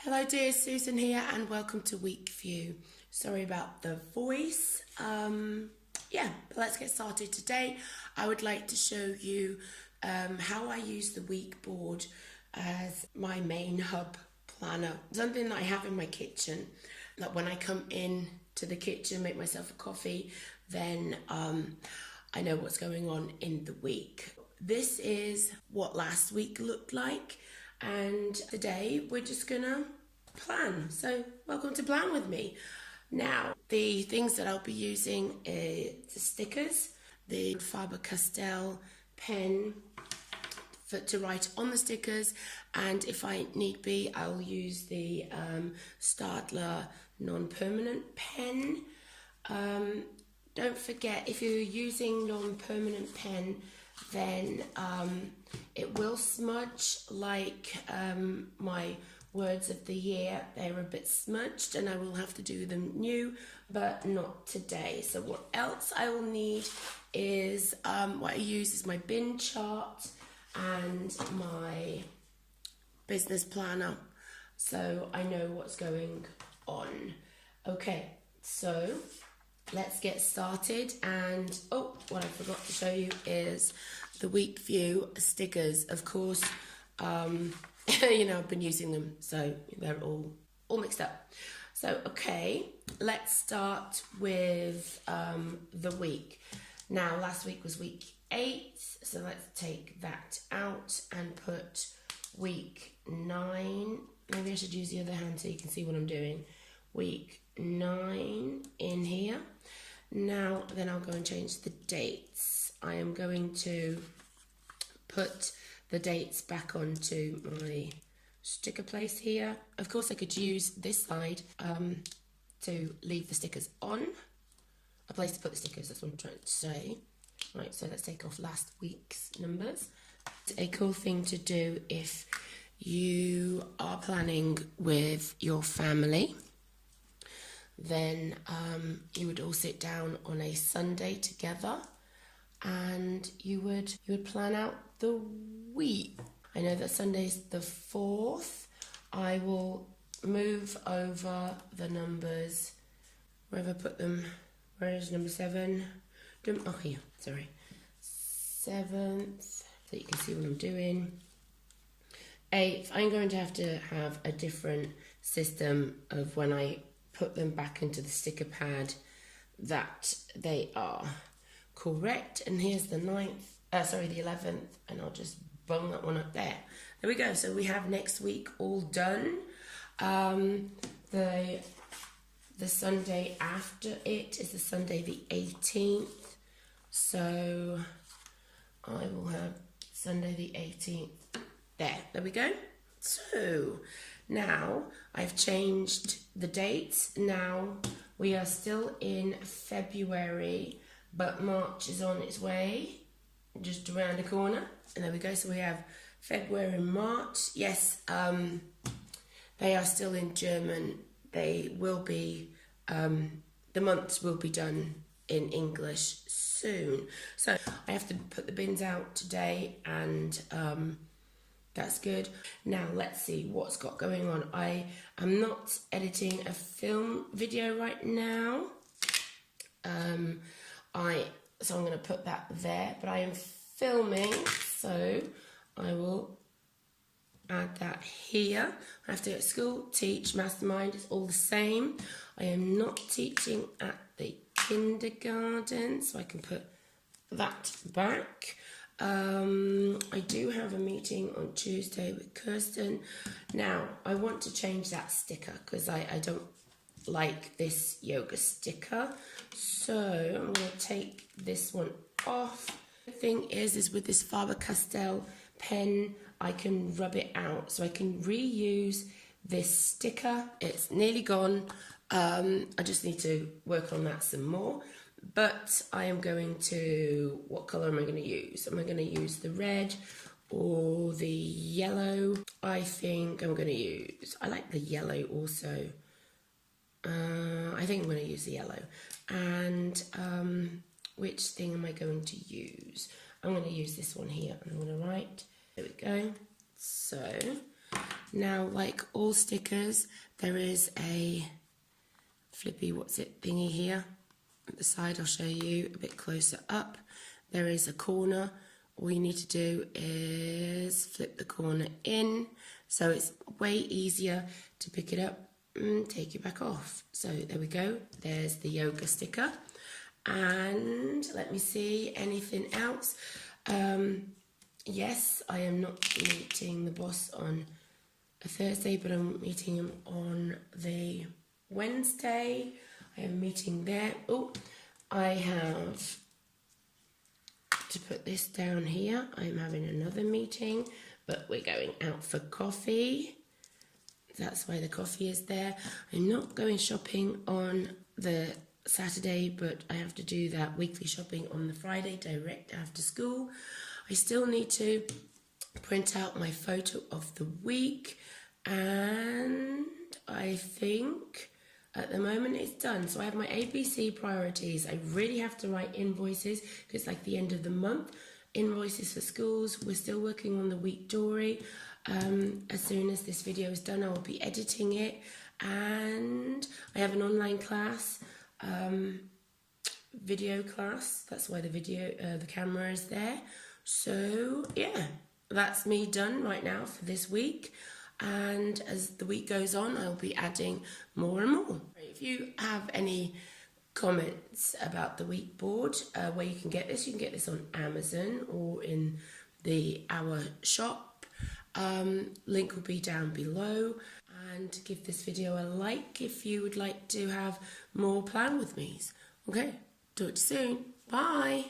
Hello dear, Susan here and welcome to weekview. Sorry about the voice. But let's get started. Today I would like to show you how I use the weekBoard as my main hub planner. Something that I have in my kitchen, that when I come in to the kitchen, make myself a coffee, then I know what's going on in the week. This is what last week looked like. And today we're just gonna plan. So welcome to plan with me. Now, the things that I'll be using is the stickers, the Faber-Castell pen to write on the stickers, and if I need be, I'll use the Staedtler non-permanent pen. Don't forget, if you're using non-permanent pen, then it will smudge like my words of the year. They're a bit smudged and I will have to do them new, but not today. So what else I will need is what I use is my bin chart and my business planner, so I know what's going on. Okay, so let's get started. And what I forgot to show you is the weekview stickers. Of course, I've been using them, so they're all mixed up. So okay, let's start with the week. Now, last week was week 8, so let's take that out and put week 9. Maybe I should use the other hand so you can see what I'm doing. Week 9 in here. Now, then I'll go and change the dates. I am going to put the dates back onto my sticker place here. Of course, I could use this side to leave the stickers on. A place to put the stickers, that's what I'm trying to say. Right, so let's take off last week's numbers. It's a cool thing to do if you are planning with your family. Then you would all sit down on a Sunday together and you would plan out the week. I know that Sunday's the 4th. I will move over the numbers. Where have I put them? Where is number 7? Oh, here, sorry. 7th, so you can see what I'm doing. 8th, I'm going to have a different system of when I put them back into the sticker pad that they are correct. And here's the 11th, and I'll just bung that one up there. There we go. So we have next week all done. The Sunday after it is the Sunday the 18th. So I will have Sunday the 18th there. There we go. So now I've changed the dates. Now we are still in February, but March is on its way, just around the corner. And there we go. So we have February and March. Yes, they are still in German. They will be, the months will be done in English soon. So I have to put the bins out today, and that's good. Now let's see what's got going on. I am not editing a film video right now. So I'm going to put that there, but I am filming, so I will add that here. I have to go to school, teach, mastermind, it's all the same. I am not teaching at the kindergarten, so I can put that back. I do have a meeting on Tuesday with Kirsten. Now, I want to change that sticker because I don't like this yoga sticker. So I'm going to take this one off. The thing is with this Faber-Castell pen, I can rub it out. So I can reuse this sticker. It's nearly gone. I just need to work on that some more. But I am going to, what colour am I going to use? Am I going to use the red or the yellow? I think I'm going to use, I like the yellow also. I think I'm going to use the yellow. And which thing am I going to use? I'm going to use this one here. I'm going to write, there we go. So Now, like all stickers, there is a flippy thingy here at the side. I'll show you a bit closer up. There is a corner. All you need to do is flip the corner in, so it's way easier to pick it up and take it back off. So there we go. There's the yoga sticker. And let me see, anything else? Yes, I am not meeting the boss on a Thursday, but I'm meeting him on the Wednesday. I have a meeting there. Oh, I have to put this down here. I'm having another meeting, but we're going out for coffee. That's why the coffee is there. I'm not going shopping on the Saturday, but I have to do that weekly shopping on the Friday direct after school. I still need to print out my photo of the week, and I think at the moment it's done. So I have my ABC priorities. I really have to write invoices because it's like the end of the month. Invoices for schools. We're still working on the week diary. As soon as this video is done, I will be editing it. And I have an online class, video class. That's why the camera is there. So yeah, that's me done right now for this week. And as the week goes on, I'll be adding more and more. If you have any comments about the weekBoard, where you can get this on Amazon or in our shop. Link will be down below. And give this video a like if you would like to have more plan with me's. Okay, talk to you soon. Bye.